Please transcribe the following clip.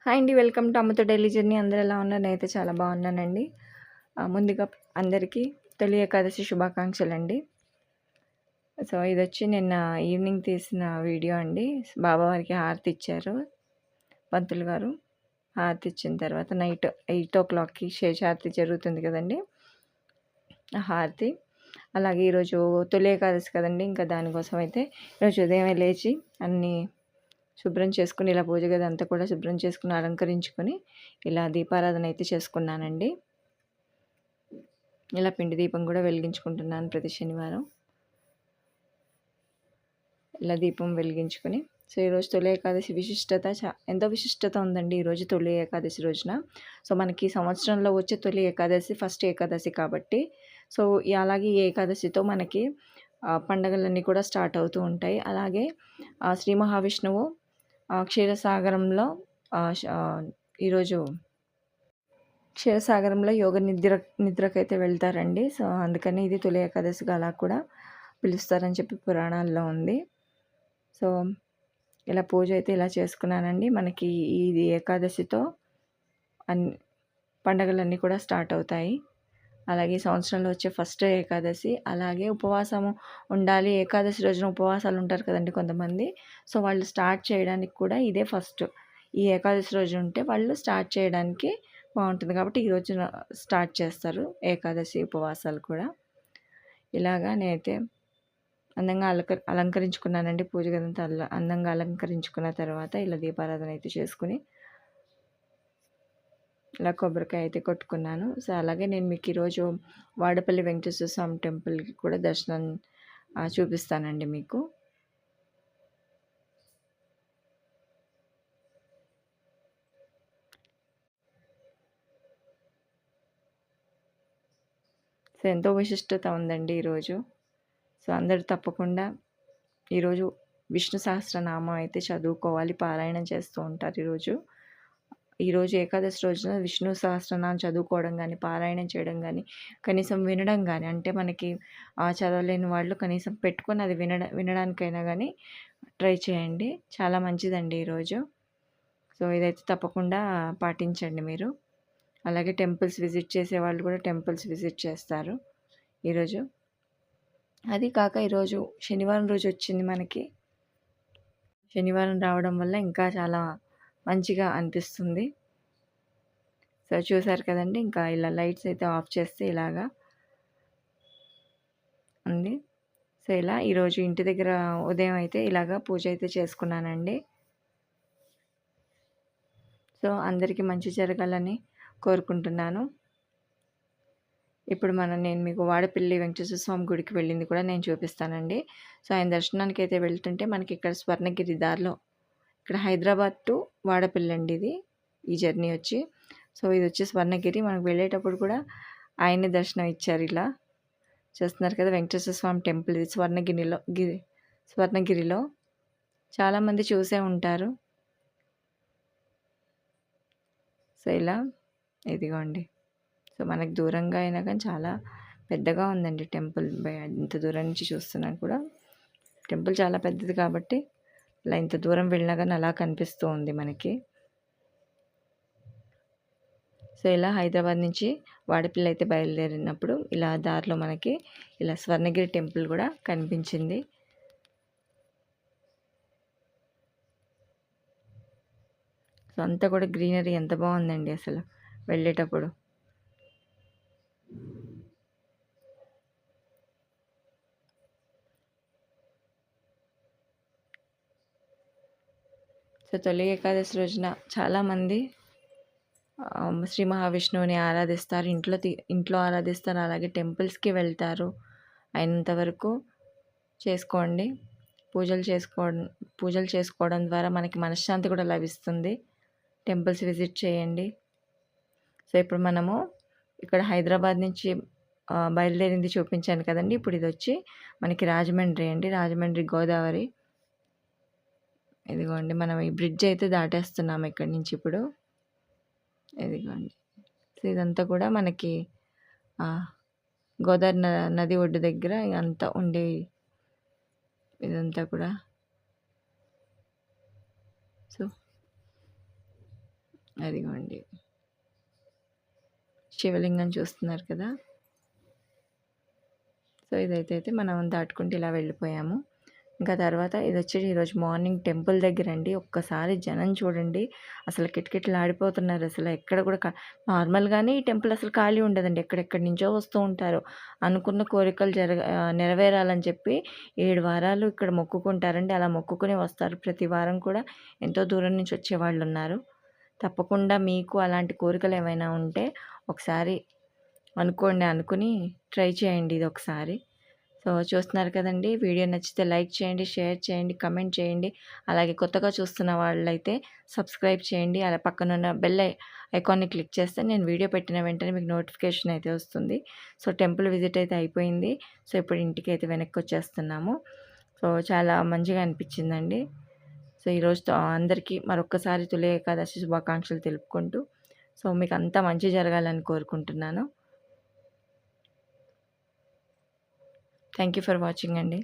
Hi అండి. Welcome to అమ్మతో daily journey. అందరూ ఎలా ఉన్నారు? నేనైతే చాలా బాగున్నానండి. ముందుగా అందరికీ తొలి ఏకాదశి శుభాకాంక్షలండి. సో, ఇదొచ్చి నిన్న ఈవినింగ్ తీసిన వీడియో అండి. బాబావారికి హారతి ఇచ్చారు పంతులు గారు. హారతి ఇచ్చిన తర్వాత నైట్ 8:00కి శేషారతి జరుగుతుంది కదండి, ఆ హారతి. అలాగే ఈరోజు తొలి ఏకాదశి కదండి, ఇంకా దానికోసం అయితే ఈరోజు ఉదయమే లేచి అన్నీ శుభ్రం చేసుకుని, ఇలా పూజ గది అంతా కూడా శుభ్రం చేసుకుని అలంకరించుకొని ఇలా దీపారాధన అయితే చేసుకున్నానండి. ఇలా పిండి దీపం కూడా వెలిగించుకుంటున్నాను ప్రతి శనివారం. ఇలా దీపం వెలిగించుకొని, సో ఈరోజు తొలి ఏకాదశి విశిష్టత ఎంతో విశిష్టత ఉందండి ఈరోజు తొలి ఏకాదశి రోజున. సో మనకి సంవత్సరంలో వచ్చే తొలి ఏకాదశి ఫస్ట్ ఏకాదశి కాబట్టి, సో అలాగే ఈ ఏకాదశితో మనకి పండగలన్నీ కూడా స్టార్ట్ అవుతూ ఉంటాయి. అలాగే శ్రీ మహావిష్ణువు క్షీరసాగరంలో ఈరోజు క్షీరసాగరంలో యోగ నిద్రకైతే వెళ్తారండి. సో అందుకని ఇది తొలి ఏకాదశిగా అలా కూడా పిలుస్తారని చెప్పి పురాణాల్లో ఉంది. సో ఇలా పూజ అయితే ఇలా చేసుకున్నానండి. మనకి ఇది ఏకాదశితో అన్ని పండగలన్నీ కూడా స్టార్ట్ అవుతాయి. అలాగే సంవత్సరంలో వచ్చే ఫస్ట్ ఏకాదశి. అలాగే ఉపవాసము ఉండాలి, ఏకాదశి రోజున ఉపవాసాలు ఉంటారు కదండి కొంతమంది. సో వాళ్ళు స్టార్ట్ చేయడానికి కూడా ఇదే ఫస్ట్. ఈ ఏకాదశి రోజు ఉంటే వాళ్ళు స్టార్ట్ చేయడానికి బాగుంటుంది కాబట్టి ఈ రోజున స్టార్ట్ చేస్తారు ఏకాదశి ఉపవాసాలు కూడా. ఇలాగా నేనైతే అందంగా అలంకరించుకున్నానండి. పూజ గదంతా అందంగా అలంకరించుకున్న తర్వాత ఇలా దీపారాధన అయితే చేసుకుని ఇలా కొబ్బరికాయ అయితే కొట్టుకున్నాను. సో అలాగే నేను మీకు ఈరోజు వాడపల్లి వెంకటేశ్వర స్వామి టెంపుల్కి కూడా దర్శనం చూపిస్తానండి మీకు. సో ఎంతో విశిష్టత ఉందండి ఈరోజు. సో అందరూ తప్పకుండా ఈరోజు విష్ణు సహస్రనామం అయితే చదువుకోవాలి, పారాయణం చేస్తూ ఉంటారు ఈరోజు ఏకాదశి రోజున విష్ణు సహస్రనామం చదువుకోవడం కానీ, పారాయణం చేయడం కానీ, కనీసం వినడం కానీ, అంటే మనకి చదవలేని వాళ్ళు కనీసం పెట్టుకొని అది వినడానికైనా కానీ ట్రై చేయండి. చాలా మంచిదండి ఈరోజు. సో ఇదైతే తప్పకుండా పాటించండి మీరు. అలాగే టెంపుల్స్ విజిట్ చేసే వాళ్ళు కూడా టెంపుల్స్ విజిట్ చేస్తారు ఈరోజు. అది కాక ఈరోజు శనివారం రోజు వచ్చింది మనకి. శనివారం రావడం వల్ల ఇంకా చాలా మంచిగా అనిపిస్తుంది. సో చూసారు కదండి, ఇంకా ఇలా లైట్స్ అయితే ఆఫ్ చేస్తే ఇలాగా ఉంది. సో ఇలా ఈరోజు ఇంటి దగ్గర ఉదయం అయితే ఇలాగా పూజ అయితే చేసుకున్నానండి. సో అందరికీ మంచి జరగాలని కోరుకుంటున్నాను. ఇప్పుడు నేను మీకు వాడపల్లి వెంకటేశ్వర స్వామి గుడికి వెళ్ళింది కూడా నేను చూపిస్తానండి. సో ఆయన దర్శనానికి అయితే వెళ్తుంటే మనకి ఇక్కడ స్వర్ణగిరి దారిలో, ఇక్కడ హైదరాబాద్ టు వాడపల్లి అండి ఇది, ఈ జర్నీ వచ్చి. సో ఇది వచ్చి స్వర్ణగిరి. మనకు వెళ్ళేటప్పుడు కూడా ఆయన్ని దర్శనం ఇచ్చారు. ఇలా చూస్తున్నారు కదా వెంకటేశ్వర స్వామి టెంపుల్. ఇది స్వర్ణగిరిలో చాలామంది చూసే ఉంటారు. సో ఇలా ఇదిగోండి. సో మనకు దూరంగా అయినా కానీ చాలా పెద్దగా ఉందండి టెంపుల్. ఇంత దూరం నుంచి చూస్తున్నాను కూడా టెంపుల్ చాలా పెద్దది కాబట్టి ఇలా ఇంత దూరం వెళ్ళినా కానీ అలా కనిపిస్తూ ఉంది మనకి. సో ఇలా హైదరాబాద్ నుంచి వాడపల్లి అయితే బయలుదేరినప్పుడు ఇలా దారిలో మనకి ఇలా స్వర్ణగిరి టెంపుల్ కూడా కనిపించింది. సో అంతా కూడా గ్రీనరీ ఎంత బాగుందండి అసలు వెళ్ళేటప్పుడు. సో తొలి ఏకాదశి రోజున చాలామంది శ్రీ మహావిష్ణువుని ఆరాధిస్తారు, ఇంట్లో ఆరాధిస్తారు, అలాగే టెంపుల్స్కి వెళ్తారు. అయినంతవరకు చేసుకోండి. పూజలు చేసుకోవడం ద్వారా మనకి మనశ్శాంతి కూడా లభిస్తుంది. టెంపుల్స్ విజిట్ చేయండి. సో ఇప్పుడు మనము ఇక్కడ హైదరాబాద్ నుంచి బయలుదేరింది చూపించాను కదండి. ఇప్పుడు ఇది వచ్చి మనకి రాజమండ్రి అండి, రాజమండ్రి గోదావరి. ఇదిగోండి మనం ఈ బ్రిడ్జ్ అయితే దాటేస్తున్నాము ఇక్కడి నుంచి ఇప్పుడు. ఇదిగోండి. సో ఇదంతా కూడా మనకి గోదావరి నది ఒడ్డు దగ్గర అంతా ఉండే ఇదంతా కూడా. సో అదిగోండి. శివలింగం చూస్తున్నారు కదా! సో, ఇదైతే మనం దాటుకుంటూ ఇలా వెళ్ళిపోయాము. ఇంకా తర్వాత ఇదొచ్చి ఈరోజు మార్నింగ్ టెంపుల్ దగ్గరండి. ఒక్కసారి జనం చూడండి. అసలు కిటకిటలాడిపోతున్నారు. అసలు ఎక్కడ కూడా నార్మల్‌గానే ఈ టెంపుల్ అసలు ఖాళీ ఉండదండి. ఎక్కడెక్కడి నుంచో వస్తూ ఉంటారు. అనుకున్న కోరికలు నెరవేరాలని చెప్పి 7 వారాలు ఇక్కడ మొక్కుకుంటారండి. అలా మొక్కుకొని వస్తారు. ప్రతి వారం కూడా ఎంతో దూరం నుంచి వచ్చేవాళ్ళున్నారు. తప్పకుండా మీకు అలాంటి కోరికలు ఏమైనా ఉంటే ఒకసారి అనుకోండి. అనుకుని ట్రై చేయండి ఇదొకసారి. సో, చూస్తున్నారు కదండీ! వీడియో నచ్చితే లైక్ చేయండి, షేర్ చేయండి, కమెంట్ చేయండి. అలాగే కొత్తగా చూస్తున్న వాళ్ళైతే సబ్స్క్రైబ్ చేయండి. అలా పక్కనున్న బెల్ ఐకాన్‌ని క్లిక్ చేస్తే నేను వీడియో పెట్టిన వెంటనే మీకు నోటిఫికేషన్ అయితే వస్తుంది. సో, టెంపుల్ విజిట్ అయితే అయిపోయింది. సో, ఇప్పుడు ఇంటికైతే వెనక్కొచ్చేస్తున్నాము. సో, చాలా మంచిగా అనిపించిందండి. సో, ఈరోజుతో అందరికీ మరొక్కసారి తొలి ఏకాదశి శుభాకాంక్షలు తెలుపుకుంటూ, సో, మీకంతా మంచి జరగాలని కోరుకుంటున్నాను. థ్యాంక్ యూ ఫర్ వాచింగ్ అండి.